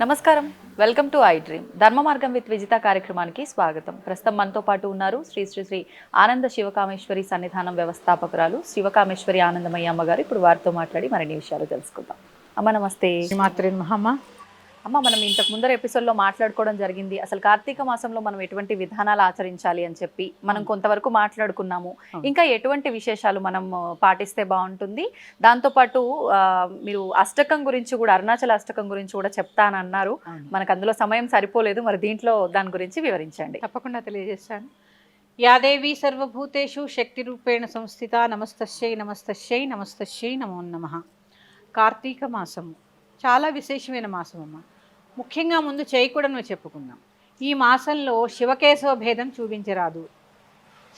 నమస్కారం, welcome to I dream. ధర్మ మార్గం విత్ విజిత కార్యక్రమానికి స్వాగతం. ప్రస్తుతం మనతో పాటు ఉన్నారు శ్రీ శ్రీ శ్రీ ఆనంద శివకామేశ్వరి సన్నిధానం వ్యవస్థాపకురాలు శివకామేశ్వరి ఆనందమయ్య అమ్మగారు. ఇప్పుడు వారితో మాట్లాడి మరిన్ని విషయాలు తెలుసుకుందాం. అమ్మ నమస్తే. శ్రీమాత్రే నమః. అమ్మ, మనం ఇంతకు ముందర ఎపిసోడ్లో మాట్లాడుకోవడం జరిగింది అసలు కార్తీక మాసంలో మనం ఎటువంటి విధానాలు ఆచరించాలి అని చెప్పి మనం కొంతవరకు మాట్లాడుకున్నాము. ఇంకా ఎటువంటి విశేషాలు మనం పాటిస్తే బాగుంటుంది, దాంతోపాటు మీరు అష్టకం గురించి కూడా, అరుణాచల అష్టకం గురించి కూడా చెప్తానన్నారు. మనకు అందులో సమయం సరిపోలేదు, మరి దీంట్లో దాని గురించి వివరించండి. తప్పకుండా తెలియజేస్తాను. యాదేవి సర్వభూతేషు శక్తి రూపేణ సంస్థిత. నమస్తస్యై నమస్తస్యై నమస్తస్యై నమో నమః. కార్తీక మాసము చాలా విశేషమైన మాసం అమ్మ. ముఖ్యంగా ముందు చేయకూడని చెప్పుకుందాం. ఈ మాసంలో శివకేశవ భేదం చూపించరాదు.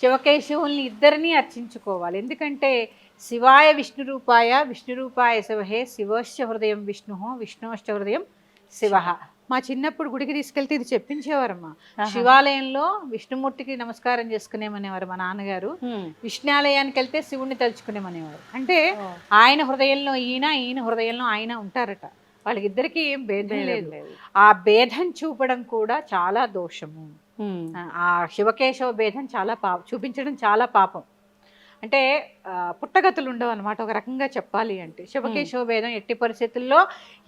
శివకేశవుల్ని ఇద్దరినీ అర్చించుకోవాలి. ఎందుకంటే శివాయ విష్ణురూపాయ శివహే, శివశ్చ హృదయం విష్ణు, విష్ణుశ్చ హృదయం శివ. మా చిన్నప్పుడు గుడికి తీసుకెళ్తే ఇది చెప్పించేవారమ్మా. శివాలయంలో విష్ణుమూర్తికి నమస్కారం చేసుకునేమనేవారు మా నాన్నగారు. విష్ణాలయానికి వెళ్తే శివుణ్ణి తలుచుకునేమనేవారు. అంటే ఆయన హృదయంలో ఈయన, ఈయన హృదయంలో ఆయన ఉంటారట. వాళ్ళకిద్దరికి ఏం భేదం లేదు. ఆ భేదం చూపడం కూడా చాలా దోషము. ఆ శివకేశవ భేదం చాలా చూపించడం చాలా పాపం. అంటే పుట్టగతులు ఉండవు అనమాట. ఒక రకంగా చెప్పాలి అంటే శివకేశవ భేదం ఎట్టి పరిస్థితుల్లో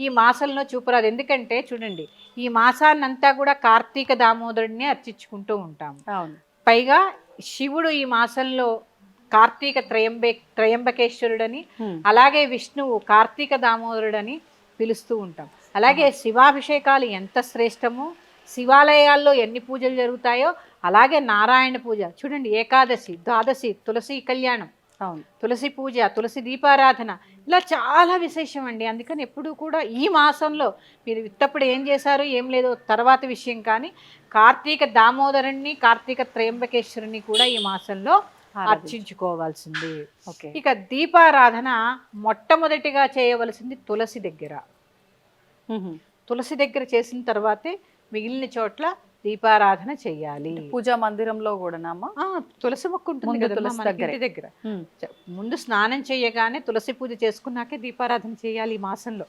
ఈ మాసంలో చూపరాదు. ఎందుకంటే చూడండి, ఈ మాసాన్నంతా కూడా కార్తీక దామోదరుడిని అర్చించుకుంటూ ఉంటాము. పైగా శివుడు ఈ మాసంలో కార్తీక త్రయంబకేశ్వరుడని, అలాగే విష్ణువు కార్తీక దామోదరుడని పిలుస్తూ ఉంటాం. అలాగే శివాభిషేకాలు ఎంత శ్రేష్టమో, శివాలయాల్లో ఎన్ని పూజలు జరుగుతాయో అలాగే నారాయణ పూజ చూడండి, ఏకాదశి, ద్వాదశి, తులసి కళ్యాణం, తులసి పూజ, తులసి దీపారాధన, ఇలా చాలా విశేషం అండి. అందుకని ఎప్పుడు కూడా ఈ మాసంలో మీరు ఇత్తప్పుడు ఏం చేశారు ఏం లేదో తర్వాత విషయం, కానీ కార్తీక దామోదరుణ్ణి, కార్తీక త్రయంబకేశ్వరుని కూడా ఈ మాసంలో అర్చించుకోవాల్సింది. ఇక దీపారాధన మొట్టమొదటిగా చేయవలసింది తులసి దగ్గర. తులసి దగ్గర చేసిన తర్వాతే మిగిలిన చోట్ల దీపారాధన చెయ్యాలి. పూజా మందిరంలో కూడా తులసి మొక్క ఉంటుంది కదా ఇంటి దగ్గర. ముందు స్నానం చేయగానే తులసి పూజ చేసుకున్నాకే దీపారాధన చేయాలి ఈ మాసంలో.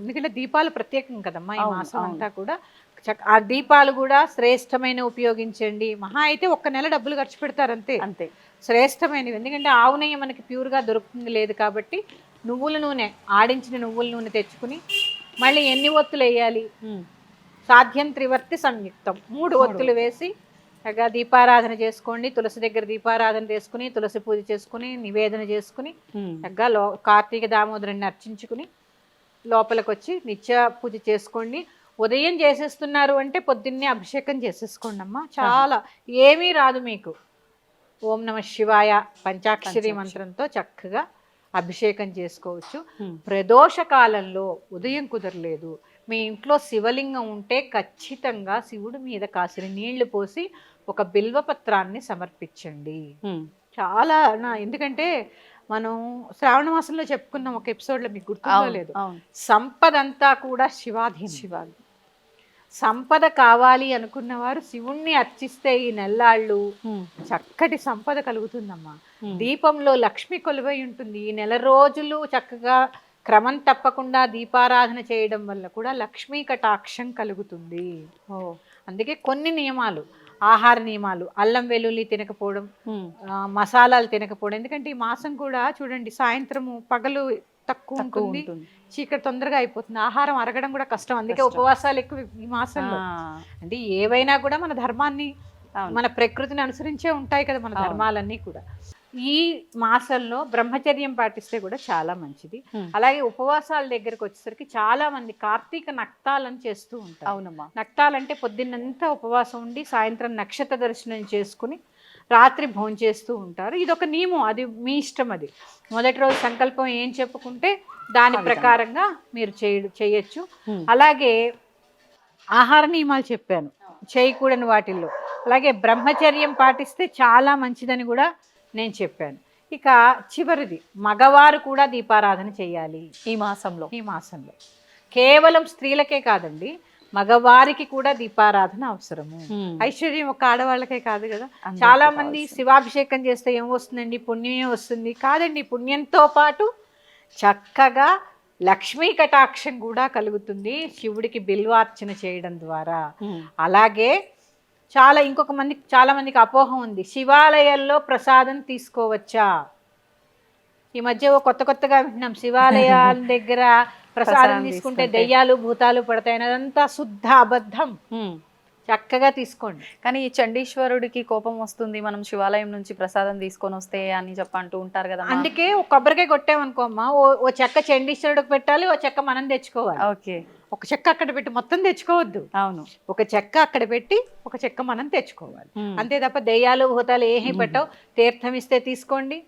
ఎందుకంటే దీపాలు ప్రత్యేకం కదమ్మా ఈ మాసం అంతా కూడా. ఆ దీపాలు కూడా శ్రేష్టమైన ఉపయోగించండి. మహా అయితే 1 నెల డబ్బులు ఖర్చు పెడతారు అంతే. శ్రేష్టమైనవి. ఎందుకంటే ఆవు నెయ్యి మనకి ప్యూర్గా దొరుకుతుంది లేదు కాబట్టి నువ్వుల నూనె, ఆడించిన నువ్వుల నూనె తెచ్చుకుని మళ్ళీ ఎన్ని ఒత్తులు వేయాలి, సాధ్యం త్రివర్తి సంయుక్తం, 3 ఒత్తులు వేసి చక్కగా దీపారాధన చేసుకోండి. తులసి దగ్గర దీపారాధన చేసుకుని, తులసి పూజ చేసుకుని, నివేదన చేసుకుని చక్కగా కార్తీక దామోదరుని అర్చించుకుని లోపలికి వచ్చి నిత్య పూజ చేసుకోండి. ఉదయం చేసేస్తున్నారు అంటే పొద్దున్నే అభిషేకం చేసేసుకోండి అమ్మా. చాలా ఏమీ రాదు మీకు. ఓం నమ శివాయ పంచాక్షరి మంత్రంతో చక్కగా అభిషేకం చేసుకోవచ్చు. ప్రదోష కాలంలో ఉదయం కుదరలేదు, మీ ఇంట్లో శివలింగం ఉంటే ఖచ్చితంగా శివుడి మీద కాసిన నీళ్లు పోసి ఒక బిల్వపత్రాన్ని సమర్పించండి. చాలా ఎందుకంటే మనం శ్రావణ మాసంలో చెప్పుకున్నాం ఒక ఎపిసోడ్లో, మీకు గుర్తుందో లేదు, సంపద అంతా కూడా శివాధీనం. సంపద కావాలి అనుకున్న వారు శివుణ్ణి అర్చిస్తే ఈ నెల్లాళ్ళు చక్కటి సంపద కలుగుతుందమ్మా. దీపంలో లక్ష్మి కొలువై ఉంటుంది. ఈ నెల రోజులు చక్కగా క్రమం తప్పకుండా దీపారాధన చేయడం వల్ల కూడా లక్ష్మీ కటాక్షం కలుగుతుంది. అందుకే కొన్ని నియమాలు, ఆహార నియమాలు, అల్లం వెల్లుల్లి తినకపోవడం, మసాలాలు తినకపోవడం. ఎందుకంటే ఈ మాసం కూడా చూడండి, సాయంత్రము పగలు తక్కువ ఉంటుంది, చీకటి తొందరగా అయిపోతుంది, ఆహారం అరగడం కూడా కష్టం. అందుకే ఉపవాసాలు ఎక్కువ ఈ మాసంలో. అంటే ఏవైనా కూడా మన ధర్మాన్ని, మన ప్రకృతిని అనుసరించే ఉంటాయి కదా మన ధర్మాలన్నీ కూడా. ఈ మాసంలో బ్రహ్మచర్యం పాటిస్తే కూడా చాలా మంచిది. అలాగే ఉపవాసాల దగ్గరకు వచ్చేసరికి చాలా మంది కార్తీక నక్తాలను చేస్తూ ఉంటారు. అవునమ్మా. నక్తాలంటే పొద్దున్నంతా ఉపవాసం ఉండి సాయంత్రం నక్షత్ర దర్శనం చేసుకుని రాత్రి భోంచేస్తూ ఉంటారు. ఇది ఒక నియమం, అది మీ ఇష్టం. అది మొదటి రోజు సంకల్పం ఏం చెప్పుకుంటే దాని ప్రకారంగా మీరు చేయొచ్చు. అలాగే ఆహార నియమాలు చెప్పాను చేయకూడని వాటిల్లో. అలాగే బ్రహ్మచర్యం పాటిస్తే చాలా మంచిదని కూడా నేను చెప్పాను. ఇక చివరిది, మగవారు కూడా దీపారాధన చేయాలి ఈ మాసంలో. కేవలం స్త్రీలకే కాదండి, మగవారికి కూడా దీపారాధన అవసరము. ఐశ్వర్యం ఒక ఆడవాళ్ళకే కాదు కదా. చాలా మంది శివాభిషేకం చేస్తే ఏం వస్తుందండి, పుణ్యమే వస్తుంది. కాదండి, పుణ్యంతో పాటు చక్కగా లక్ష్మీ కటాక్షం కూడా కలుగుతుంది శివుడికి బిల్వార్చన చేయడం ద్వారా. అలాగే చాలా మందికి అపోహ ఉంది, శివాలయాల్లో ప్రసాదం తీసుకోవచ్చా? ఈ మధ్య కొత్తగా వింటున్నాం, శివాలయాల దగ్గర ప్రసాదం తీసుకుంటే దెయ్యాలు భూతాలు పడతాయని. అదంతా శుద్ధ అబద్ధం. చక్కగా తీసుకోండి. కానీ ఈ చండీశ్వరుడికి కోపం వస్తుంది మనం శివాలయం నుంచి ప్రసాదం తీసుకొని వస్తే అని అంటూ ఉంటారు కదా. అందుకే ఒక కొబ్బరికాయ కొట్టామనుకోమ్మా, ఓ చెక్క చండీశ్వరుడికి పెట్టాలి, ఓ చెక్క మనం తెచ్చుకోవాలి. ఓకే, ఒక చెక్క అక్కడ పెట్టి మొత్తం తెచ్చుకోవద్దు. అవును, ఒక చెక్క అక్కడ పెట్టి ఒక చెక్క మనం తెచ్చుకోవాలి. అంతే తప్ప దెయ్యాలు భూతాలు ఏమీ పెట్టవు. తీర్థం ఇస్తే తీసుకోండి.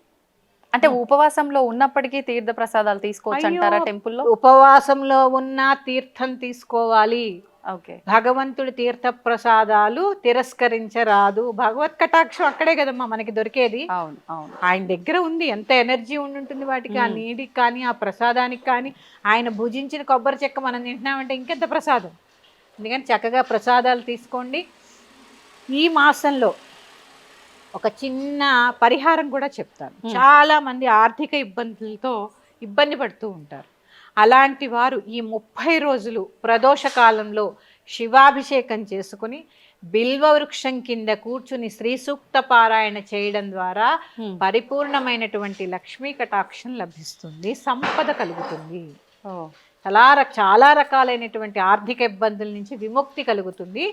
అంటే ఉపవాసంలో ఉన్నప్పటికీ తీర్థ ప్రసాదాలు తీసుకోవచ్చు అంటారా టెంపుల్లో? ఉపవాసంలో ఉన్న తీర్థం తీసుకోవాలి. ఓకే, భగవంతుడి తీర్థ ప్రసాదాలు తిరస్కరించరాదు. భగవత్ కటాక్షం అక్కడే కదమ్మా మనకి దొరికేది. అవును అవును, ఆయన దగ్గర ఉంది, ఎంత ఎనర్జీ ఉంటుంది వాటికి, ఆ నీటికి కానీ ఆ ప్రసాదానికి కానీ. ఆయన భుజించిన కొబ్బరి చెక్క మనం తింటున్నామంటే ఇంకెంత ప్రసాదం. అందుకని చక్కగా ప్రసాదాలు తీసుకోండి. ఈ మాసంలో ఒక చిన్న పరిహారం కూడా చెప్తాను. చాలా మంది ఆర్థిక ఇబ్బందులతో ఇబ్బంది పడుతూ ఉంటారు. అలాంటి వారు ఈ 30 రోజులు ప్రదోష కాలంలో శివాభిషేకం చేసుకుని బిల్వ వృక్షం కింద కూర్చుని శ్రీ సూక్త పారాయణ చేయడం ద్వారా పరిపూర్ణమైనటువంటి లక్ష్మీ కటాక్షం లభిస్తుంది, సంపద కలుగుతుంది. చాలా రకాలైనటువంటి ఆర్థిక ఇబ్బందుల నుంచి విముక్తి కలుగుతుంది.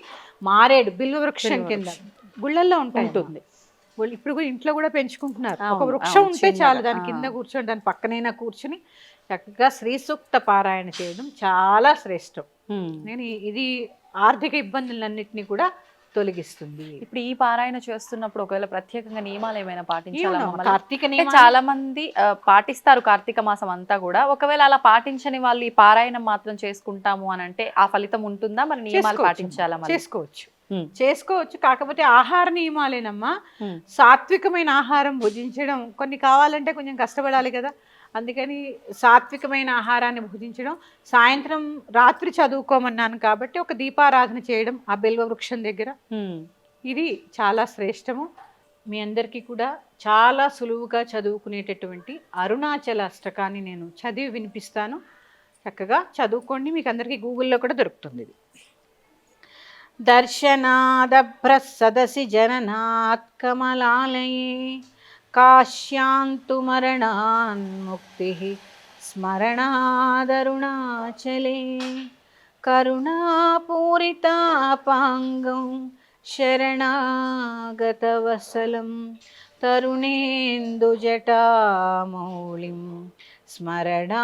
మారేడు బిల్వ వృక్షం కింద గుళ్ళల్లో ఉంటుంది. ఇప్పుడు కూడా ఇంట్లో కూడా పెంచుకుంటున్నారు. ఒక వృక్షం ఉంటే చాలు, దాని కింద కూర్చొని దాని పక్కనైనా కూర్చుని చక్కగా శ్రీ సూక్త పారాయణ చేయడం చాలా శ్రేష్టం. ఇది ఆర్థిక ఇబ్బందులన్నింటినీ కూడా తొలగిస్తుంది. ఇప్పుడు ఈ పారాయణ చేస్తున్నప్పుడు ఒకవేళ ప్రత్యేకంగా నియమాలు ఏమైనా పాటించాలా? కార్తీక చాలా మంది పాటిస్తారు కార్తీక మాసం అంతా కూడా. ఒకవేళ అలా పాటించని వాళ్ళు ఈ పారాయణం మాత్రం చేసుకుంటాము అని అంటే ఆ ఫలితం ఉంటుందా? మరి నియమాలు పాటించాలా? చేసుకోవచ్చు. కాకపోతే ఆహార నియమాలేనమ్మా. సాత్వికమైన ఆహారం భుజించడం, కొన్ని కావాలంటే కొంచెం కష్టపడాలి కదా. అందుకని సాత్వికమైన ఆహారాన్ని భుజించడం. సాయంత్రం రాత్రి చదువుకోమన్నాను కాబట్టి ఒక దీపారాధన చేయడం ఆ బిల్వ వృక్షం దగ్గర, ఇది చాలా శ్రేష్టము. మీ అందరికీ కూడా చాలా సులువుగా చదువుకునేటటువంటి అరుణాచల అష్టకాన్ని నేను చదివి వినిపిస్తాను. చక్కగా చదువుకోండి, మీకు అందరికీ గూగుల్లో కూడా దొరుకుతుంది. ఇది దర్శనాదభ్ర సదసి జననాత్ కమలాలయే కాశ్యాంతు మరణాన్ముక్తి స్మరణాదరుణాచలే కరుణాపూరితాపాంగం శరణాగతవసలం తరుణేందుజటామౌళిం స్మరణాదరుణాచలం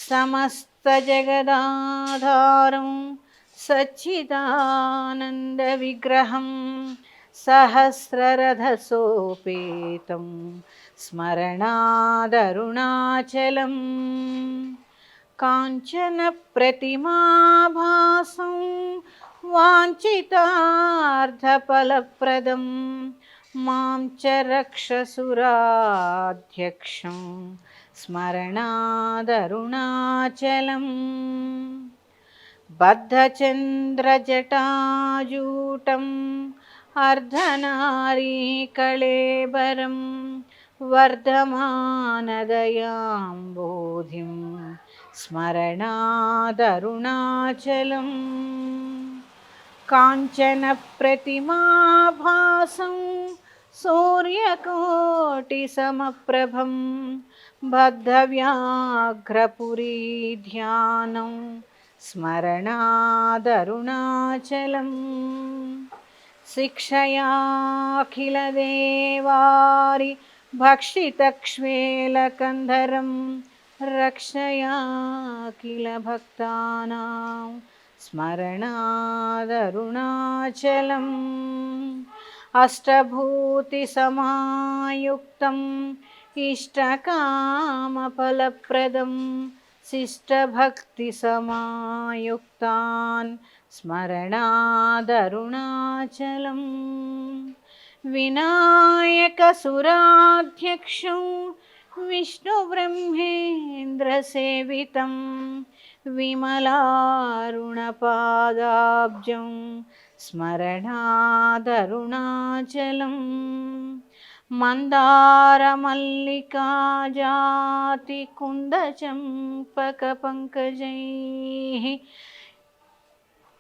సమస్తజగదాధారం సచ్చిదానందవిగ్రహం సహస్రరథసోపేతం స్మరణాదరుణాచలం కాంచన ప్రతిమాభాసం వాంఛితార్థఫలప్రదం మాం చ రక్షసురాధ్యక్షం స్మరణాదరుణాచలం బద్ధచంద్రజటాజూటం అర్ధనారీకళేబరం వర్ధమానదయాంబోధిం స్మరణాదరుణాచలం కాంచన ప్రతిమాభాసం సూర్యకోటిసమప్రభం బద్ధవ్యాఘ్రపురీ ధ్యానం స్మరణాదరుణాచలం శిక్షయాఖిలదేవారి భక్షితక్ష్వేలకంధరం రక్షయాఖిల భక్తానాం స్మరణాదరుణాచలం అష్టభూతి సమాయుక్తం ఇష్టకామఫలప్రదం శిష్టభక్తి సమాయుక్తాన్ స్మరణాదరుణాచలం వినాయకసురాధ్యక్షం విష్ణుబ్రహ్మేంద్రసేవితం విమలారుణపాదాబ్జం స్మరణాదరుణాచలం మందార మల్లికా జాతి కుంద చంపక పంకజైః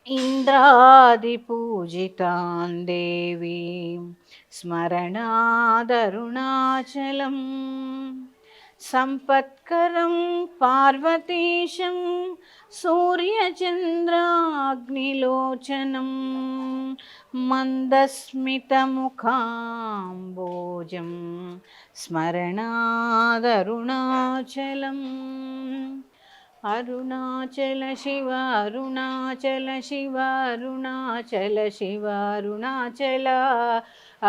ఇంద్రాది పూజితాం దేవీం స్మరణాదరుణాచలం సంపత్కరం పార్వతీశం సూర్యచంద్రాగ్నిలోచనం మందస్మితముఖాంబోజం స్మరణాదరుణాచలం అరుణాచల శివ అరుణాచల శివ అరుణాచల శివ అరుణాచల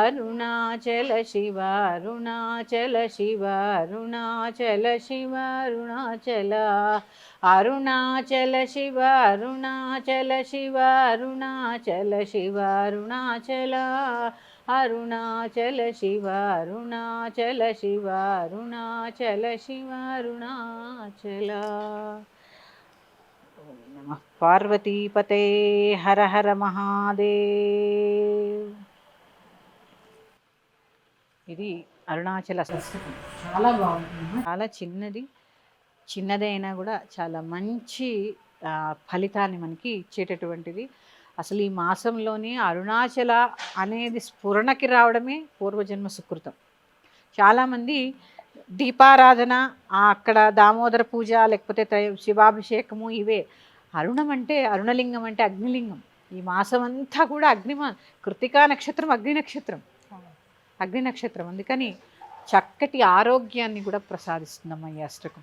అరుణాచల శివ అరుణాచల శివ అరుణాచల శివ అరుణాచల అరుణాచల శివ అరుణాచల శివ అరుణాచల శివ అరుణాచల అరుణాచల శివ అరుణాచల శివ అరుణాచల శివ అరుణాచల. ఓం నమః పార్వతీపతే హర హర మహాదేవ్. ఇది అరుణాచల సంస్కృతం. చాలా బాగుంటుంది, చాలా చిన్నదైనా కూడా చాలా మంచి ఫలితాన్ని మనకి ఇచ్చేటటువంటిది. అసలు ఈ మాసంలోనే అరుణాచల అనేది స్ఫురణకి రావడమే పూర్వజన్మ సుకృతం. చాలామంది దీపారాధన, అక్కడ దామోదర పూజ, లేకపోతే శివాభిషేకము, ఇవే. అరుణం అంటే, అరుణలింగం అంటే అగ్నిలింగం. ఈ మాసం అంతా కూడా కృత్తికా నక్షత్రం అగ్ని నక్షత్రం. అందుకని చక్కటి ఆరోగ్యాన్ని కూడా ప్రసాదిస్తుందమ్మా ఈ అష్టకం.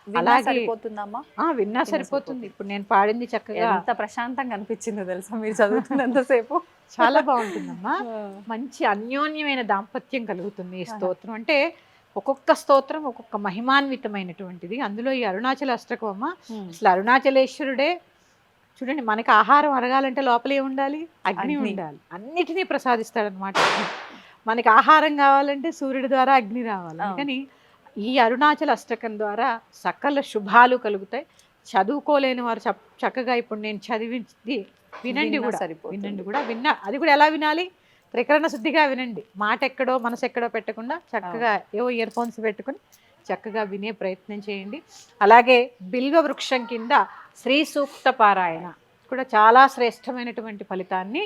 అలాగే సరిపోతుందమ్మా? విన్నా సరిపోతుంది. ఇప్పుడు నేను పాడింది చక్కగా ఎంత ప్రశాంతంగా అనిపించిందో తెలుసా మీరు చదువుతున్నంతసేపు. చాలా బాగుంటుందమ్మా. మంచి అన్యోన్యమైన దాంపత్యం కలుగుతుంది ఈ స్తోత్రం. అంటే ఒక్కొక్క స్తోత్రం ఒక్కొక్క మహిమాన్వితమైనటువంటిది. అందులో ఈ అరుణాచల అష్టకం అమ్మ, అసలు అరుణాచలేశ్వరుడే చూడండి, మనకి ఆహారం అరగాలంటే లోపల ఏముండాలి? అగ్ని ఉండాలి. అన్నిటినీ ప్రసాదిస్తాడనమాట. మనకి ఆహారం కావాలంటే సూర్యుడి ద్వారా అగ్ని రావాలి. అందుకని ఈ అరుణాచల అష్టకం ద్వారా సకల శుభాలు కలుగుతాయి. చదువుకోలేని వారు చక్కగా ఇప్పుడు నేను చదివింది వినండి కూడా అది కూడా ఎలా వినాలి? త్రికరణ శుద్ధిగా వినండి. మాట ఎక్కడో మనసు ఎక్కడో పెట్టకుండా చక్కగా ఏవో ఇయర్ ఫోన్స్ పెట్టుకుని చక్కగా వినే ప్రయత్నం చేయండి. అలాగే బిల్వ వృక్షం కింద శ్రీ సూక్త పారాయణ కూడా చాలా శ్రేష్టమైనటువంటి ఫలితాన్ని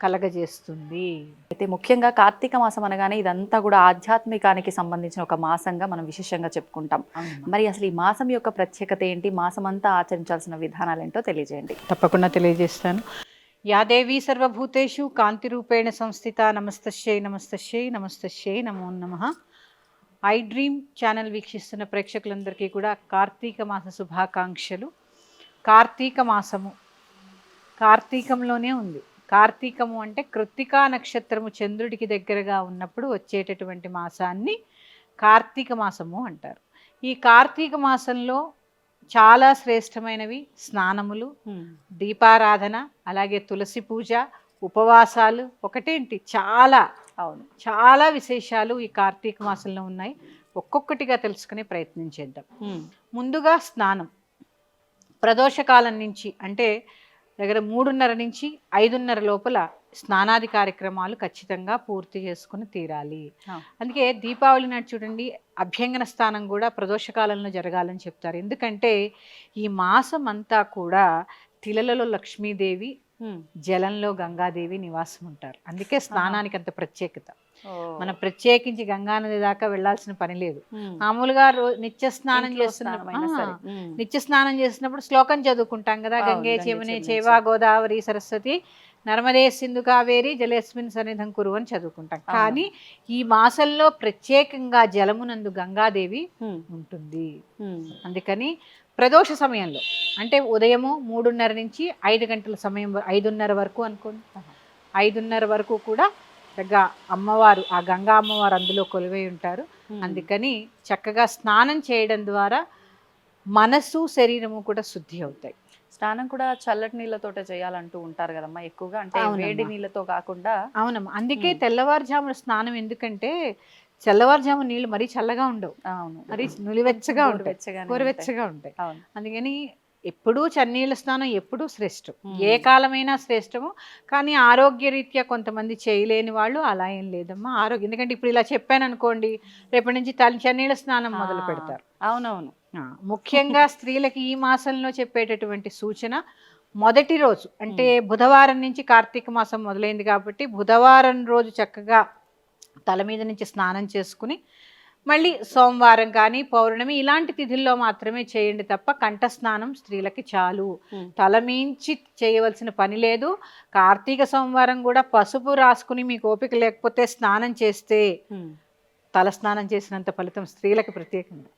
కలగజేస్తుంది. అయితే ముఖ్యంగా కార్తీక మాసం అనగానే ఇదంతా కూడా ఆధ్యాత్మికానికి సంబంధించిన ఒక మాసంగా మనం విశేషంగా చెప్పుకుంటాం. మరి అసలు ఈ మాసం యొక్క ప్రత్యేకత ఏంటి, మాసం అంతా ఆచరించాల్సిన విధానాలు ఏంటో తెలియజేయండి. తప్పకుండా తెలియజేస్తాను. యా దేవీ సర్వభూతేషు కాంతి రూపేణ సంస్థిత నమస్తస్యై నమస్తస్యై నమస్తస్యై నమో నమః. ఐ డ్రీమ్ ఛానల్ వీక్షిస్తున్న ప్రేక్షకులందరికీ కూడా కార్తీక మాస శుభాకాంక్షలు. కార్తీక మాసము కార్తీకంలోనే ఉంది. కార్తీకము అంటే కృత్తికా నక్షత్రము చంద్రుడికి దగ్గరగా ఉన్నప్పుడు వచ్చేటటువంటి మాసాన్ని కార్తీక మాసము అంటారు. ఈ కార్తీక మాసంలో చాలా శ్రేష్టమైనవి స్నానములు, దీపారాధన, అలాగే తులసి పూజ, ఉపవాసాలు. ఒకటేంటి, చాలా విశేషాలు ఈ కార్తీక మాసంలో ఉన్నాయి. ఒక్కొక్కటిగా తెలుసుకునే ప్రయత్నం చేద్దాం. ముందుగా స్నానం. ప్రదోషకాలం నుంచి అంటే దగ్గర 3:30 నుంచి 5:30 లోపల స్నానాది కార్యక్రమాలు ఖచ్చితంగా పూర్తి చేసుకుని తీరాలి. అందుకే దీపావళి నాడు చూడండి, అభ్యంగన స్నానం కూడా ప్రదోషకాలంలో జరగాలని చెప్తారు. ఎందుకంటే ఈ మాసం అంతా కూడా తిలలలో లక్ష్మీదేవి, జలంలో గంగాదేవి నివాసం ఉంటారు. అందుకే స్నానానికి అంత ప్రత్యేకత. మనం ప్రత్యేకించి గంగానది దాకా వెళ్లాల్సిన పని లేదు. మామూలుగా నిత్య స్నానం చేస్తున్నప్పుడు శ్లోకం చదువుకుంటాం కదా, గంగే యమునే చైవ గోదావరి సరస్వతి నర్మదే సింధు కావేరి జలేస్మిన్ సన్నిధం కురు అని చదువుకుంటాం. కానీ ఈ మాసంలో ప్రత్యేకంగా జలమునందు గంగాదేవి ఉంటుంది. అందుకని ప్రదోష సమయంలో అంటే ఉదయము 3:30 నుంచి 5 గంటల సమయం, 5:30 వరకు అనుకోండి, 5:30 వరకు కూడా అమ్మవారు, ఆ గంగా అమ్మవారు అందులో కొలువై ఉంటారు. అందుకని చక్కగా స్నానం చేయడం ద్వారా మనసు శరీరము కూడా శుద్ధి అవుతాయి. స్నానం కూడా చల్లటి నీళ్ళతోటే చేయాలంటూ ఉంటారు కదమ్మా ఎక్కువగా, అంటే వేడి నీళ్ళతో కాకుండా. అవునమ్మా, అందుకే తెల్లవారుజామున స్నానం. ఎందుకంటే తెల్లవారుజాము నీళ్ళు మరీ చల్లగా ఉండవు, మరీ నులివెచ్చగా ఉంటాయి, గోరువెచ్చగా ఉంటాయి. అందుకని ఎప్పుడూ చన్నీళ్ళ స్నానం ఎప్పుడూ శ్రేష్టం, ఏ కాలమైనా శ్రేష్టము. కానీ ఆరోగ్యరీత్యా కొంతమంది చేయలేని వాళ్ళు అలా ఏం లేదమ్మా. ఆరోగ్యం ఎందుకంటే ఇప్పుడు ఇలా చెప్పాను అనుకోండి, రేపటి నుంచి చన్నీళ్ళ స్నానం మొదలు పెడతారు. అవునవును. ముఖ్యంగా స్త్రీలకి ఈ మాసంలో చెప్పేటటువంటి సూచన, మొదటి రోజు అంటే బుధవారం నుంచి కార్తీక మాసం మొదలైంది కాబట్టి బుధవారం రోజు చక్కగా తల మీద నుంచి స్నానం చేసుకుని మళ్ళీ సోమవారం కానీ పౌర్ణమి ఇలాంటి తిథుల్లో మాత్రమే చేయండి తప్ప కంఠ స్నానం స్త్రీలకి చాలు. తలమించి చేయవలసిన పని లేదు. కార్తీక సోమవారం కూడా పసుపు రాసుకుని మీకు ఓపిక లేకపోతే స్నానం చేస్తే తల స్నానం చేసినంత ఫలితం స్త్రీలకు ప్రత్యేకంగా.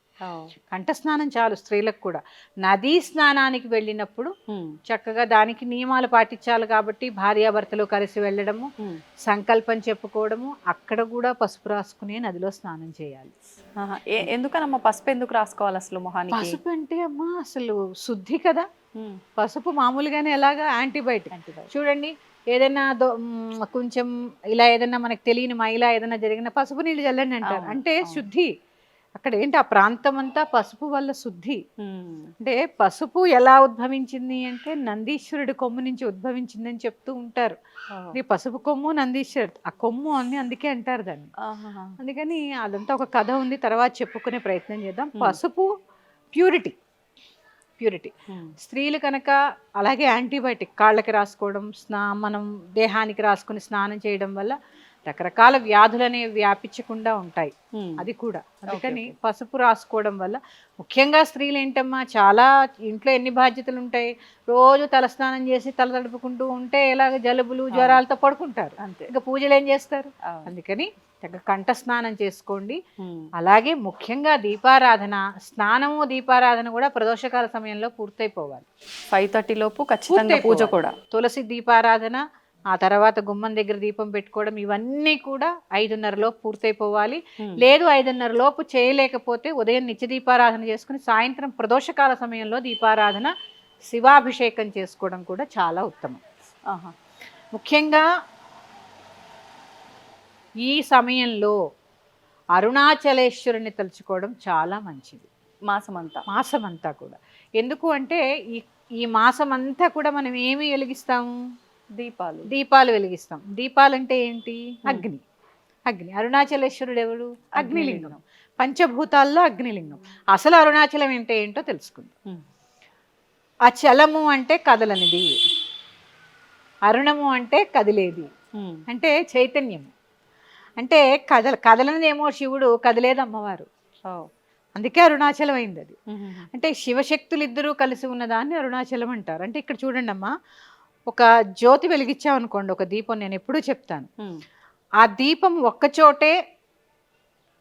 కంఠ స్నానం చాలు స్త్రీలకు కూడా. నదీ స్నానానికి వెళ్ళినప్పుడు చక్కగా దానికి నియమాలు పాటించాలి కాబట్టి భార్యాభర్తలు కలిసి వెళ్ళడము, సంకల్పం చెప్పుకోవడము, అక్కడ కూడా పసుపు రాసుకునే నదిలో స్నానం చేయాలి. ఎందుకనమ్మా పసుపు ఎందుకు రాసుకోవాలి అసలు మొహానికి? పసుపు అంటే అమ్మా అసలు శుద్ధి కదా. పసుపు మామూలుగానే ఎలాగా యాంటీబయాటిక్. చూడండి, ఏదైనా కొంచెం ఇలా ఏదైనా మనకు తెలియని మైలా ఏదైనా జరిగిన పసుపు నీళ్ళు చల్లండి అంటారు. అంటే శుద్ధి. అక్కడ ఏంటి, ఆ ప్రాంతం అంతా పసుపు వల్ల శుద్ధి. అంటే పసుపు ఎలా ఉద్భవించింది అంటే నందీశ్వరుడి కొమ్ము నుంచి ఉద్భవించింది అని చెప్తూ ఉంటారు. పసుపు కొమ్ము నందీశ్వరుడు ఆ కొమ్ము అని అందుకే అంటారు దాన్ని. అందుకని అదంతా ఒక కథ ఉంది, తర్వాత చెప్పుకునే ప్రయత్నం చేద్దాం. పసుపు ప్యూరిటీ. స్త్రీలు కనుక అలాగే యాంటీబయాటిక్ కాళ్ళకి రాసుకోవడం, మనం దేహానికి రాసుకుని స్నానం చేయడం వల్ల రకరకాల వ్యాధులు అనేవి వ్యాపించకుండా ఉంటాయి. అది కూడా అందుకని పసుపు రాసుకోవడం వల్ల ముఖ్యంగా స్త్రీలు ఏంటమ్మా, చాలా ఇంట్లో ఎన్ని బాధ్యతలు ఉంటాయి, రోజు తలస్నానం చేసి తల తడుపుకుంటూ ఉంటే ఎలాగ జలుబులు జ్వరాలతో పడుకుంటారు. అంతే, ఇంకా పూజలు ఏం చేస్తారు. అందుకని కంఠ స్నానం చేసుకోండి. అలాగే ముఖ్యంగా దీపారాధన, స్నానము దీపారాధన కూడా ప్రదోషకాల సమయంలో పూర్తయిపోవాలి. 5:30 లోపు ఖచ్చితంగా పూజ కూడా. తులసి దీపారాధన, ఆ తర్వాత గుమ్మం దగ్గర దీపం పెట్టుకోవడం, ఇవన్నీ కూడా 5:30 లోపు పూర్తయిపోవాలి. లేదు 5:30 లోపు చేయలేకపోతే ఉదయం నిత్య దీపారాధన చేసుకుని సాయంత్రం ప్రదోషకాల సమయంలో దీపారాధన, శివాభిషేకం చేసుకోవడం కూడా చాలా ఉత్తమం. ముఖ్యంగా ఈ సమయంలో అరుణాచలేశ్వరుని తలుచుకోవడం చాలా మంచిది. మాసమంతా కూడా. ఎందుకు అంటే ఈ మాసమంతా కూడా మనం ఏమి వెలిగిస్తాము, దీపాలు వెలిగిస్తాం. దీపాలంటే ఏంటి, అగ్ని. అరుణాచలేశ్వరుడు ఎవరు, అగ్నిలింగం. పంచభూతాల్లో అగ్నిలింగం. అసలు అరుణాచలం అంటే ఏంటో తెలుసుకుందాం. అచలము అంటే కదలనిది, అరుణము అంటే కదిలేది, అంటే చైతన్యము. అంటే కదలనిదేమో శివుడు, కదిలేదు అమ్మవారు. అందుకే అరుణాచలం అయింది అది. అంటే శివశక్తులు ఇద్దరూ కలిసి ఉన్నదాన్ని అరుణాచలం అంటారు. అంటే ఇక్కడ చూడండి అమ్మా, ఒక జ్యోతి వెలిగించామనుకోండి, ఒక దీపం, నేను ఎప్పుడూ చెప్తాను, ఆ దీపం ఒక్కచోటే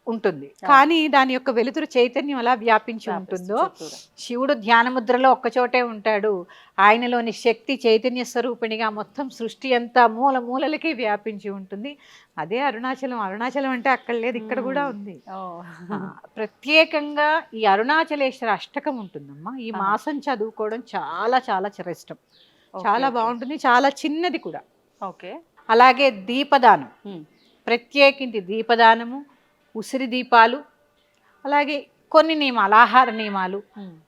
ఉంటుంది కానీ దాని యొక్క వెలుతురు చైతన్యం అలా వ్యాపించి ఉంటుందో, శివుడు ధ్యానముద్రలో ఒక్కచోటే ఉంటాడు, ఆయనలోని శక్తి చైతన్య స్వరూపిణిగా మొత్తం సృష్టి అంతా మూల మూలలకి వ్యాపించి ఉంటుంది. అదే అరుణాచలం. అరుణాచలం అంటే అక్కడ లేదు, ఇక్కడ కూడా ఉంది. ప్రత్యేకంగా ఈ అరుణాచలేశ్వర అష్టకం ఉంటుందమ్మా. ఈ మాసం చదువుకోవడం చాలా చాలా శ్రేష్టం, చాలా బాగుంటుంది, చాలా చిన్నది కూడా. అలాగే దీపదానం, ప్రత్యేకించి దీపదానము, ఉసిరి దీపాలు, అలాగే కొన్ని నియమాలు, ఆహార నియమాలు,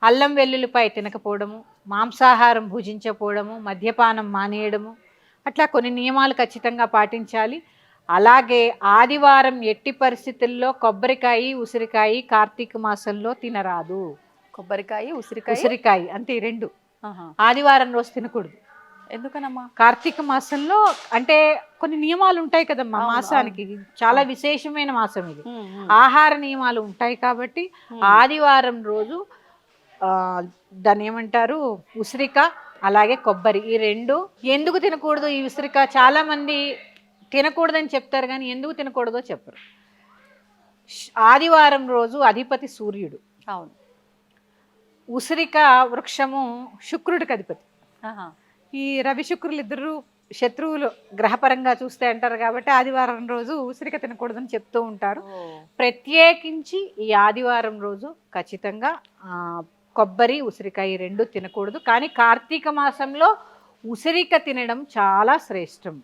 అల్లం వెల్లుల్లిపై తినకపోవడము, మాంసాహారం భుజించకపోవడము, మద్యపానం మానేయడము, అట్లా కొన్ని నియమాలు ఖచ్చితంగా పాటించాలి. అలాగే ఆదివారం ఎట్టి పరిస్థితుల్లో కొబ్బరికాయ, ఉసిరికాయ కార్తీక మాసంలో తినరాదు. కొబ్బరికాయ, ఉసిరికాయ అంతే, రెండు ఆదివారం రోజు తినకూడదు. ఎందుకనమ్మా? కార్తీక మాసంలో అంటే కొన్ని నియమాలు ఉంటాయి కదమ్మా, మాసానికి చాలా విశేషమైన మాసం ఇది, ఆహార నియమాలు ఉంటాయి కాబట్టి ఆదివారం రోజు దాన్ని ఏమంటారు, ఉసిరిక అలాగే కొబ్బరి, ఈ రెండు. ఎందుకు తినకూడదు ఈ ఉసిరిక? చాలా మంది తినకూడదని చెప్తారు కానీ ఎందుకు తినకూడదో చెప్పరు. ఆదివారం రోజు అధిపతి సూర్యుడు. అవును. ఉసిరిక వృక్షము శుక్రుడికి అధిపతి. ఈ రవి శుక్రులు ఇద్దరు శత్రువులు గ్రహపరంగా చూస్తే అంటారు కాబట్టి ఆదివారం రోజు ఉసిరిక తినకూడదని చెప్తూ ఉంటారు. ప్రత్యేకించి ఈ ఆదివారం రోజు ఖచ్చితంగా కొబ్బరి, ఉసిరికాయ రెండు తినకూడదు. కానీ కార్తీక మాసంలో ఉసిరిక తినడం చాలా శ్రేష్టం,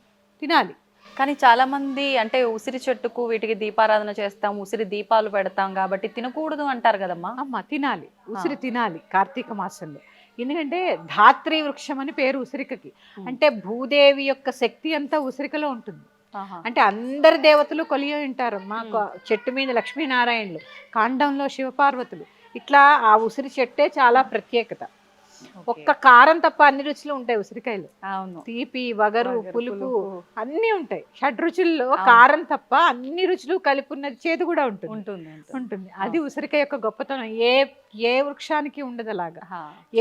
తినాలి. కానీ చాలా మంది అంటే ఉసిరి చెట్టుకు వీటికి దీపారాధన చేస్తాం, ఉసిరి దీపాలు పెడతాం కాబట్టి తినకూడదు అంటారు కదమ్మా. అమ్మ, తినాలి, ఉసిరి తినాలి కార్తీక మాసంలో. ఎందుకంటే ధాత్రి వృక్షం అని పేరు ఉసిరికకి. అంటే భూదేవి యొక్క శక్తి అంతా ఉసిరికలో ఉంటుంది. అంటే అందరి దేవతలు కొలియ ఉంటారు. మాకు చెట్టు మీద లక్ష్మీనారాయణులు, కాండంలో శివపార్వతులు, ఇట్లా ఆ ఉసిరి చెట్టే చాలా ప్రత్యేకత. ఒక్క కారం తప్ప అన్ని రుచులు ఉంటాయి ఉసిరికాయలు. అవును, తీపి, వగరు, పులుపు అన్నీ ఉంటాయి. షడ్రుచుల్లో కారం తప్ప అన్ని రుచులు కలిపి ఉన్నది చేదు కూడా ఉంటుంది. అది ఉసిరికాయ యొక్క గొప్పతనం. ఏ వృక్షానికి ఉండదు అలాగా,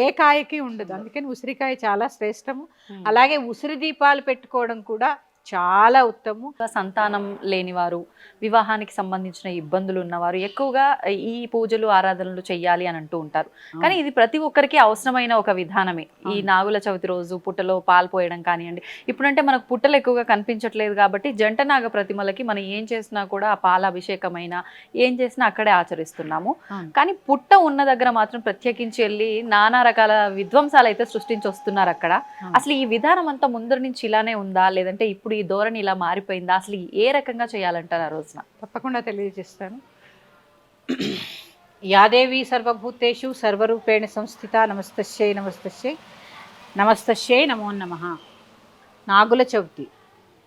ఏ కాయకి ఉండదు. అందుకని ఉసిరికాయ చాలా శ్రేష్టము. అలాగే ఉసిరి దీపాలు పెట్టుకోవడం కూడా చాలా ఉత్తమం. సంతానం లేనివారు, వివాహానికి సంబంధించిన ఇబ్బందులు ఉన్నవారు ఎక్కువగా ఈ పూజలు ఆరాధనలు చెయ్యాలి అని అంటూ ఉంటారు. కానీ ఇది ప్రతి ఒక్కరికి అవసరమైన ఒక విధానమే. ఈ నాగుల చవితి రోజు పుట్టలో పాలు పోయడం కానివ్వండి. ఇప్పుడంటే మనకు పుట్టలు ఎక్కువగా కనిపించట్లేదు కాబట్టి జంట నాగ ప్రతిమలకి మనం ఏం చేసినా కూడా ఆ పాల అభిషేకమైనా ఏం చేసినా అక్కడే ఆచరిస్తున్నాము. కానీ పుట్ట ఉన్న దగ్గర మాత్రం ప్రత్యేకించి వెళ్ళి నానా రకాల విధ్వంసాలు అయితే సృష్టించి వస్తున్నారు అక్కడ. అసలు ఈ విధానం అంతా ముందర నుంచి ఇలానే ఉందా, లేదంటే ఇప్పుడు ఈ ధోరణి ఇలా మారిపోయిందా? అసలు ఏ రకంగా చేయాలంటారు ఆ రోజున? తప్పకుండా తెలియజేస్తాను. యాదేవి సర్వభూతేషు సర్వరూపేణ సంస్థిత నమస్తస్యై నమస్తస్యై నమస్తస్యై నమో నమః. నాగుల చవితి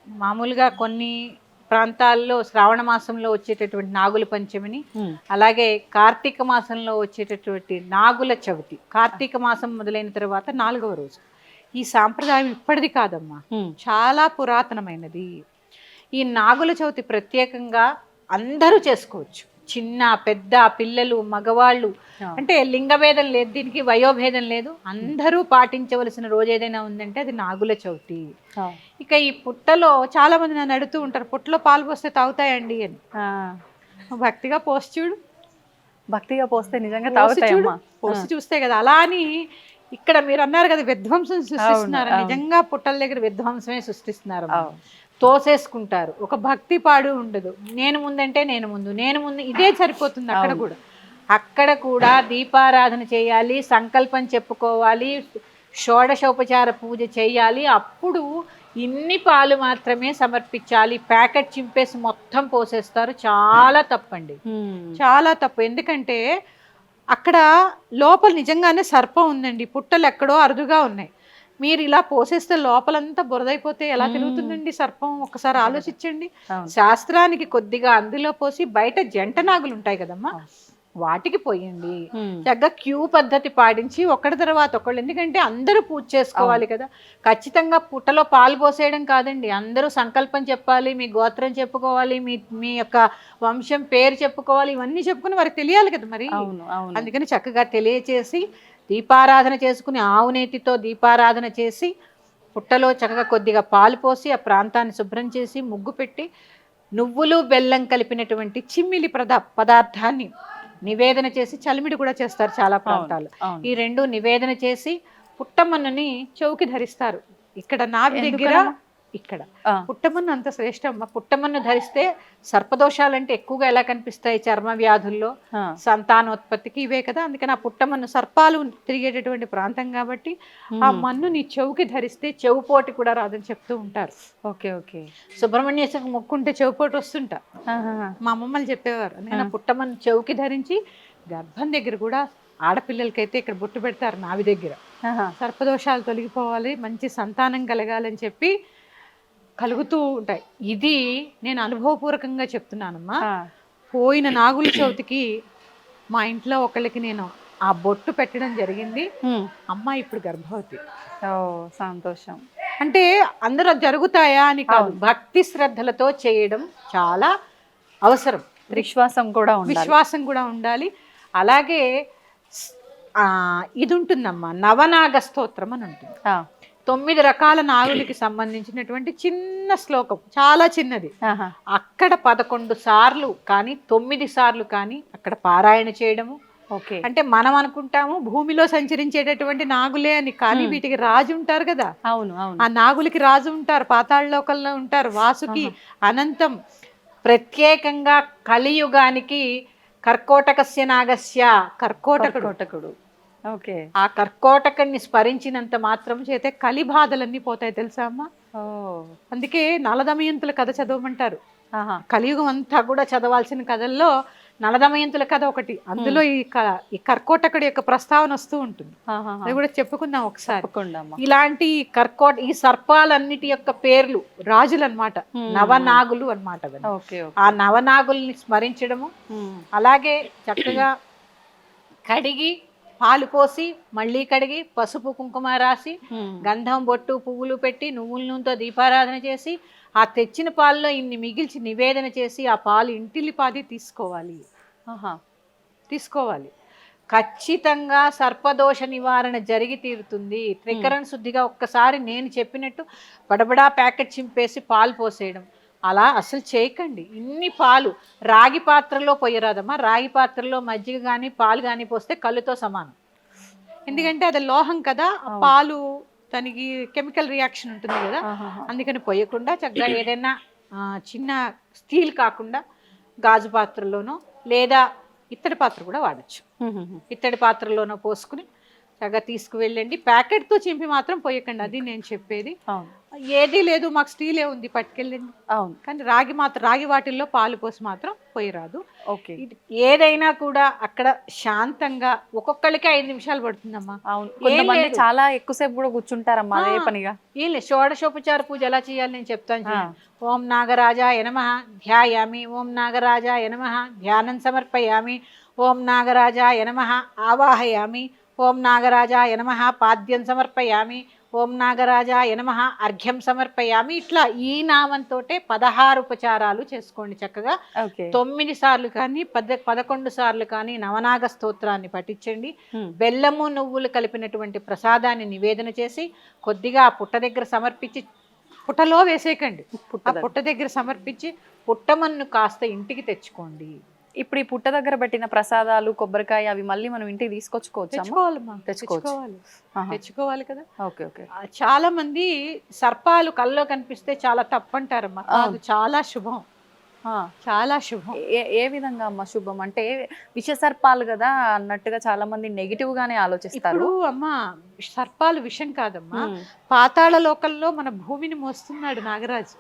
మామూలుగా కొన్ని ప్రాంతాల్లో శ్రావణ మాసంలో వచ్చేటటువంటి నాగుల పంచమిని, అలాగే కార్తీక మాసంలో వచ్చేటటువంటి నాగుల చవితి కార్తీక మాసం మొదలైన తర్వాత 4వ రోజు. ఈ సాంప్రదాయం ఇప్పటిది కాదమ్మా, చాలా పురాతనమైనది. ఈ నాగుల చవితి ప్రత్యేకంగా అందరూ చేసుకోవచ్చు. చిన్న పెద్ద, పిల్లలు, మగవాళ్ళు, అంటే లింగభేదం లేదు, దీనికి వయోభేదం లేదు. అందరూ పాటించవలసిన రోజు ఏదైనా ఉందంటే అది నాగుల చవితి. ఇక ఈ పుట్టలో చాలా మంది నన్ను అడుగుతూ ఉంటారు, పుట్టలో పాలు పోస్తే తాగుతాయండి అని. భక్తిగా పోసి చూడు, భక్తిగా పోస్తే నిజంగా తాగుతాయమ్మా. పోసి చూస్తే కదా. అలా అని ఇక్కడ మీరు అన్నారు కదా విధ్వంసం సృష్టిస్తున్నారు, నిజంగా పుట్టల దగ్గర విధ్వంసమే సృష్టిస్తున్నారు. తోసేసుకుంటారు, ఒక భక్తి పాడు ఉండదు. నేను ముందంటే నేను ముందు, నేను ముందు, ఇదే సరిపోతుంది. అక్కడ కూడా దీపారాధన చేయాలి, సంకల్పం చెప్పుకోవాలి, షోడశోపచార పూజ చేయాలి. అప్పుడు ఇన్ని పాలు మాత్రమే సమర్పించాలి. ప్యాకెట్ చింపేసి మొత్తం పోసేస్తారు. చాలా తప్పండి, చాలా తప్పు. ఎందుకంటే అక్కడ లోపల నిజంగానే సర్పం ఉందండి. పుట్టలు ఎక్కడో అరుదుగా ఉన్నాయి. మీరు ఇలా పోసేస్తే లోపలంతా బురదైపోతే ఎలా తిరుగుతుందండి సర్పం? ఒకసారి ఆలోచించండి. శాస్త్రానికి కొద్దిగా అందులో పోసి, బయట జంట నాగులు ఉంటాయి కదమ్మా, వాటికి పోయండి. చక్కగా క్యూ పద్ధతి పాటించి ఒకటి తర్వాత ఒకళ్ళు, ఎందుకంటే అందరూ పూజ చేసుకోవాలి కదా. ఖచ్చితంగా పుట్టలో పాలు పోసేయడం కాదండి, అందరూ సంకల్పం చెప్పాలి, మీ గోత్రం చెప్పుకోవాలి, మీ యొక్క వంశం పేరు చెప్పుకోవాలి, ఇవన్నీ చెప్పుకుని వారికి తెలియాలి కదా మరి. అందుకని చక్కగా తెలియచేసి దీపారాధన చేసుకుని, ఆవు నేతితో దీపారాధన చేసి, పుట్టలో చక్కగా కొద్దిగా పాలు పోసి, ఆ ప్రాంతాన్ని శుభ్రం చేసి, ముగ్గు పెట్టి, నువ్వులు బెల్లం కలిపినటువంటి చిమ్మిలి పదార్థాన్ని నివేదన చేసి, చలిమిడి కూడా చేస్తారు చాలా ప్రాంతాలు. ఈ రెండు నివేదన చేసి పుట్టమన్నుని చౌకి ధరిస్తారు. ఇక్కడ నాభి దగ్గర, ఇక్కడ పుట్టమన్ను అంత శ్రేష్టం. పుట్టమన్ను ధరిస్తే సర్పదోషాలంటే ఎక్కువగా ఎలా కనిపిస్తాయి? చర్మ వ్యాధుల్లో, సంతానోత్పత్తికి ఇవే కదా. అందుకని ఆ పుట్టమన్ను సర్పాలు తిరిగేటటువంటి ప్రాంతం కాబట్టి ఆ మన్నుని చెవుకి ధరిస్తే చెవుపోటి కూడా రాదని చెప్తూ ఉంటారు. సుబ్రహ్మణ్యేశ్వరికి మొక్కుంటే చెవుపోటు వస్తుంటా మా అమ్మమ్మలు చెప్పేవారు. అందుకని పుట్టమన్ను చెవుకి ధరించి, గర్భం దగ్గర కూడా ఆడపిల్లలకైతే ఇక్కడ బొట్టు పెడతారు నావి దగ్గర. సర్పదోషాలు తొలగిపోవాలి, మంచి సంతానం కలగాలని చెప్పి కలుగుతూ ఉంటాయి. ఇది నేను అనుభవపూర్వకంగా చెప్తున్నానమ్మా. పోయిన నాగుల చవితికి మా ఇంట్లో ఒకళ్ళకి నేను ఆ బొట్టు పెట్టడం జరిగింది. అమ్మాయి ఇప్పుడు గర్భవతి. సంతోషం. అంటే అందరూ జరుగుతాయా అని కాదు, భక్తి శ్రద్ధలతో చేయడం చాలా అవసరం. విశ్వాసం కూడా ఉండాలి. అలాగే ఇది ఉంటుందమ్మా, నవనాగ స్తోత్రం అని ఉంటుంది. 9 రకాల నాగులకి సంబంధించినటువంటి చిన్న శ్లోకం, చాలా చిన్నది. అక్కడ 11 సార్లు కానీ 9 సార్లు కానీ అక్కడ పారాయణ చేయడము. అంటే మనం అనుకుంటాము భూమిలో సంచరించేటటువంటి నాగులే అని, కానీ వీటికి రాజు ఉంటారు కదా. ఆ నాగులకి రాజు ఉంటారు, పాతాళ లోకంలో ఉంటారు. వాసుకి, అనంతం, ప్రత్యేకంగా కలియుగానికి కర్కోటకస్య నాగస్య, కర్కోటకుడు. ఆ కర్కోటకుని స్మరించినంత మాత్రం చేతే కలి బాధలన్నీ పోతాయి తెలుసా అమ్మా. అందుకే నలదమయంతుల కథ చదవమంటారు. కలియుగం అంతా కూడా చదవాల్సిన కథల్లో నలదమయంతుల కథ ఒకటి, అందులో ఈ కర్కోటకుడి యొక్క ప్రస్తావన వస్తూ ఉంటుంది. అది కూడా చెప్పుకుందాం ఒకసారి. ఇలాంటి ఈ సర్పాలన్నిటి యొక్క పేర్లు రాజులు అన్నమాట, నవనాగులు అన్నమాట. ఆ నవనాగుల్ని స్మరించడము, అలాగే చక్కగా కడిగి పాలు పోసి మళ్ళీ కడిగి పసుపు కుంకుమ రాసి గంధం బొట్టు పువ్వులు పెట్టి నువ్వుల నూనెతో దీపారాధన చేసి ఆ తెచ్చిన పాలలో ఇన్ని మిగిల్చి నివేదన చేసి ఆ పాలు ఇంటిల్లిపాది తీసుకోవాలి. ఖచ్చితంగా సర్పదోష నివారణ జరిగి తీరుతుంది. త్రికరణ శుద్ధిగా ఒక్కసారి నేను చెప్పినట్టు బడబడా ప్యాకెట్ చింపేసి పాలు పోసేయడం అలా అసలు చేయకండి. ఇన్ని పాలు రాగి పాత్రలో పోయరాదమ్మా, రాగి పాత్రలో మజ్జిగ కానీ పాలు కానీ పోస్తే కళ్ళుతో సమానం. ఎందుకంటే అది లోహం కదా, పాలు దానికి కెమికల్ రియాక్షన్ ఉంటుంది కదా, అందుకని పోయకుండా చక్కగా ఏదైనా చిన్న స్టీల్ కాకుండా గాజు పాత్రలోనో లేదా ఇత్తడి పాత్ర కూడా వాడచ్చు. ఇత్తడి పాత్రలోనో పోసుకుని చక్కగా తీసుకువెళ్ళండి. ప్యాకెట్తో చింపి మాత్రం పోయకండి, అది నేను చెప్పేది. ఏదీ లేదు మాకు స్టీలే ఉంది పట్టుకెళ్ళండి. అవును, కానీ రాగి వాటిల్లో పాలు పోసి మాత్రం పోయరాదు. ఓకే, ఏదైనా కూడా అక్కడ శాంతంగా ఒక్కొక్కరికి 5 నిమిషాలు పడుతుందమ్మా. అవును, చాలా ఎక్కువసేపు కూడా కూర్చుంటారమ్మా అదే పనిగా. ఏం లేదు, షోడశోపచార పూజ ఎలా చేయాలి నేను చెప్తాను. ఓం నాగరాజాయ నమః ధ్యాయామి, ఓం నాగరాజాయ నమః ధ్యానం సమర్పయామి, ఓం నాగరాజాయ నమః ఆవాహయామి, ఓం నాగరాజాయ నమః పాద్యం సమర్పయామి, ఓం నాగరాజాయ నమః అర్ఘ్యం సమర్పయామి. ఇట్లా ఈ నామంతో 16 ఉపచారాలు చేసుకోండి చక్కగా. 9 సార్లు కానీ 11 సార్లు కానీ నవనాగ స్తోత్రాన్ని పఠించండి. బెల్లము నువ్వులు కలిపినటువంటి ప్రసాదాన్ని నివేదన చేసి కొద్దిగా పుట్ట దగ్గర సమర్పించి, పుట్టలో వేసేయకండి, పుట్ట దగ్గర సమర్పించి పుట్టమన్ను కాస్త ఇంటికి తెచ్చుకోండి. ఇప్పుడు ఈ పుట్ట దగ్గర పెట్టిన ప్రసాదాలు కొబ్బరికాయ అవి మళ్ళీ మనం ఇంటికి తెచ్చుకోవాలి కదా. Okay okay. చాలా మంది సర్పాలు కల్లో కనిపిస్తే చాలా తప్పంటారమ్మా, అది చాలా శుభం, చాలా శుభం. ఏ విధంగా అమ్మ శుభం అంటే? విష సర్పాలు కదా అన్నట్టుగా చాలా మంది నెగిటివ్ గానే ఆలోచిస్తారు. అమ్మా సర్పాలు విషం కాదమ్మా, పాతాళ లోకంలో మన భూమిని మోస్తున్నాడు నాగరాజు,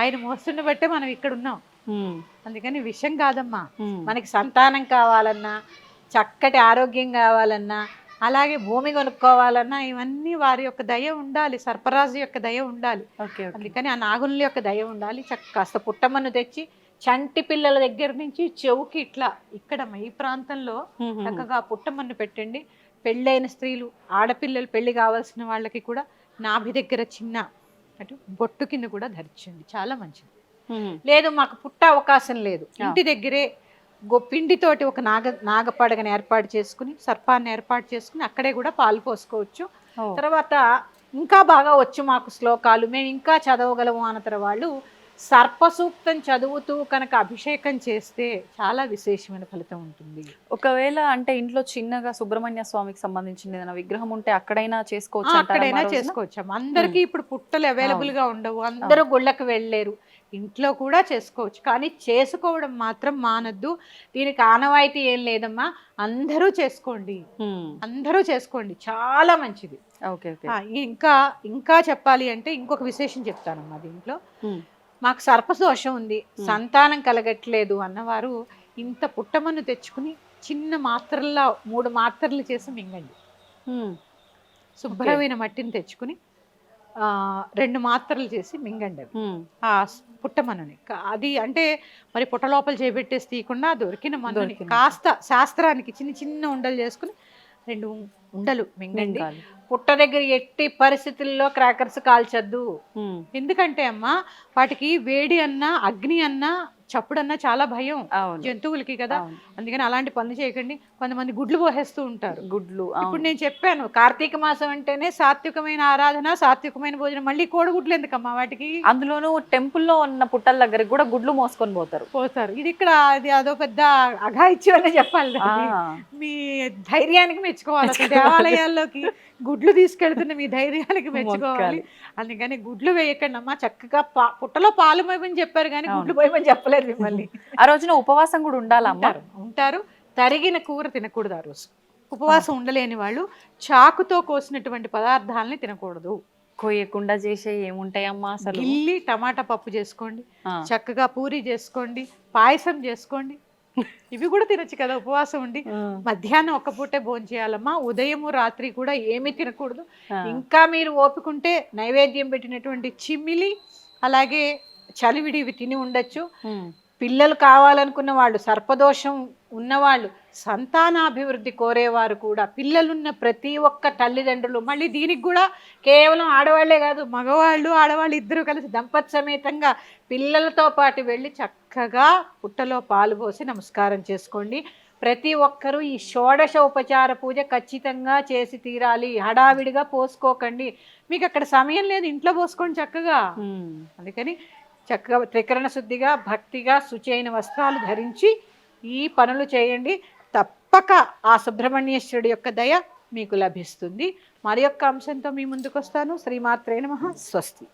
ఆయన మోస్తున్న బట్టే మనం ఇక్కడ ఉన్నాం. అందుకని విషయం కాదమ్మా. మనకి సంతానం కావాలన్నా, చక్కటి ఆరోగ్యం కావాలన్నా, అలాగే భూమి కొనుక్కోవాలన్నా ఇవన్నీ వారి యొక్క దయ ఉండాలి, సర్పరాజు యొక్క దయ ఉండాలి. అందుకని ఆ నాగుల యొక్క దయ ఉండాలి. కాస్త పుట్టమన్ను తెచ్చి చంటి పిల్లల దగ్గర నుంచి చెవుకి ఇట్లా ఇక్కడ ఈ ప్రాంతంలో చక్కగా పుట్టమన్ను పెట్టండి. పెళ్ళైన స్త్రీలు, ఆడపిల్లలు పెళ్లి కావాల్సిన వాళ్ళకి కూడా నాభి దగ్గర చిన్న అటు బొట్టు కింద కూడా ధరించండి, చాలా మంచిది. లేదు మాకు పుట్ట అవకాశం లేదు, ఇంటి దగ్గరే పిండితోటి ఒక నాగపడగని ఏర్పాటు చేసుకుని, సర్పాన్ని ఏర్పాటు చేసుకుని అక్కడే కూడా పాలు పోసుకోవచ్చు. తర్వాత ఇంకా బాగా వచ్చు మాకు శ్లోకాలు, మేము ఇంకా చదవగలము అన్న వాళ్ళు సర్పసూక్తం చదువుతూ కనుక అభిషేకం చేస్తే చాలా విశేషమైన ఫలితం ఉంటుంది. ఒకవేళ అంటే ఇంట్లో చిన్నగా సుబ్రహ్మణ్య స్వామికి సంబంధించిన ఏదైనా విగ్రహం ఉంటే అక్కడైనా చేసుకోవచ్చు, అందరికీ ఇప్పుడు పుట్టలు అవైలబుల్ గా ఉండవు, అందరూ గుళ్ళకి వెళ్ళలేరు, ఇంట్లో కూడా చేసుకోవచ్చు. కానీ చేసుకోవడం మాత్రం మానద్దు. దీనికి ఆనవాయితీ ఏం లేదమ్మా, అందరూ చేసుకోండి, అందరూ చేసుకోండి, చాలా మంచిది. ఇంకా చెప్పాలి అంటే ఇంకొక విశేషం చెప్తానమ్మా దీంట్లో. మాకు సర్పదోషం ఉంది, సంతానం కలగట్లేదు అన్నవారు ఇంత పుట్టమన్ను తెచ్చుకుని చిన్న మాత్రల్లో 3 మాత్రలు చేసి మింగండి. శుభ్రమైన మట్టిని తెచ్చుకుని 2 మాత్రలు చేసి మింగండి అవి ఆ పుట్టమన్నుని. అది అంటే మరి పుట్ట లోపల చేపెట్టేసి తీయకుండా దొరికిన మన్నుని కాస్త శాస్త్రానికి చిన్న చిన్న ఉండలు చేసుకుని 2 ఉండలు మింగండి. పుట్ట దగ్గర ఎట్టి పరిస్థితుల్లో క్రాకర్స్ కాల్చద్దు. ఎందుకంటే అమ్మా వాటికి వేడి అన్నా, అగ్ని అన్నా, చప్పుడన్నా చాలా భయం జంతువులకి కదా, అందుకని అలాంటి పనులు చేయకండి. కొంతమంది గుడ్లు పోసేస్తూ ఉంటారు. ఇప్పుడు నేను చెప్పాను కార్తీక మాసం అంటేనే సాత్వికమైన ఆరాధన, సాత్వికమైన భోజనం. మళ్ళీ కోడిగుడ్లు ఎందుకమ్మా వాటికి? అందులోనూ టెంపుల్లో ఉన్న పుట్టల దగ్గర కూడా గుడ్లు మోసుకొని పోతారు. ఇది ఇక్కడ అదో పెద్ద అఘాయిత్యం అనే చెప్పాలి. మీ ధైర్యానికి మెచ్చుకోవాలి. దేవాలయాల్లోకి గుడ్లు తీసుకెళ్తున్న మీ ధైర్యానికి మెచ్చుకోవాలి. అందుకని గుడ్లు వేయకండి అమ్మా, చక్కగా పుట్టలో పాలు పోయమని చెప్పారు కానీ గుడ్లు పోయమని చెప్పలేదు మిమ్మల్ని. ఆ రోజున ఉపవాసం కూడా ఉండాలమ్మా? ఉంటారు. తరిగిన కూర తినకూడదు ఆ రోజు. ఉపవాసం ఉండలేని వాళ్ళు చాకుతో కోసినటువంటి పదార్థాలని తినకూడదు. కోయకుండా చేసే ఏముంటాయమ్మా అసలు? గిల్లి టమాటా పప్పు చేసుకోండి, చక్కగా పూరి చేసుకోండి, పాయసం చేసుకోండి, ఇవి కూడా తినొచ్చు కదా ఉపవాసం ఉండి. మధ్యాహ్నం ఒక్క పూటే భోజనం చేయాలమ్మా, ఉదయము రాత్రి కూడా ఏమీ తినకూడదు. ఇంకా మీరు ఓపికంటే నైవేద్యం పెట్టినటువంటి చిమ్మిలి అలాగే చలివిడి ఇవి తిని ఉండొచ్చు. పిల్లలు కావాలనుకున్న వాళ్ళు, సర్పదోషం ఉన్నవాళ్ళు, సంతానాభివృద్ధి కోరేవారు కూడా, పిల్లలున్న ప్రతి ఒక్క తల్లిదండ్రులు, మళ్ళీ దీనికి కూడా కేవలం ఆడవాళ్లే కాదు, మగవాళ్ళు ఆడవాళ్ళు ఇద్దరు కలిసి దంపతి సమేతంగా పిల్లలతో పాటు వెళ్ళి చక్కగా పుట్టలో పాలు పోసి నమస్కారం చేసుకోండి. ప్రతి ఒక్కరూ ఈ షోడశ ఉపచార పూజ ఖచ్చితంగా చేసి తీరాలి. హడావిడిగా పోసుకోకండి, మీకు అక్కడ సమయం లేదు, ఇంట్లో పోసుకోండి చక్కగా. అందుకని చక్కగా త్రికరణ శుద్ధిగా, భక్తిగా, శుచైన వస్త్రాలు ధరించి ఈ పనులు చేయండి. తప్పక ఆ సుబ్రహ్మణ్యేశ్వరుడి యొక్క దయ మీకు లభిస్తుంది. మరి యొక్క అంశంతో మీ ముందుకు వస్తాను. శ్రీమాత్రే నమః. స్వస్తి.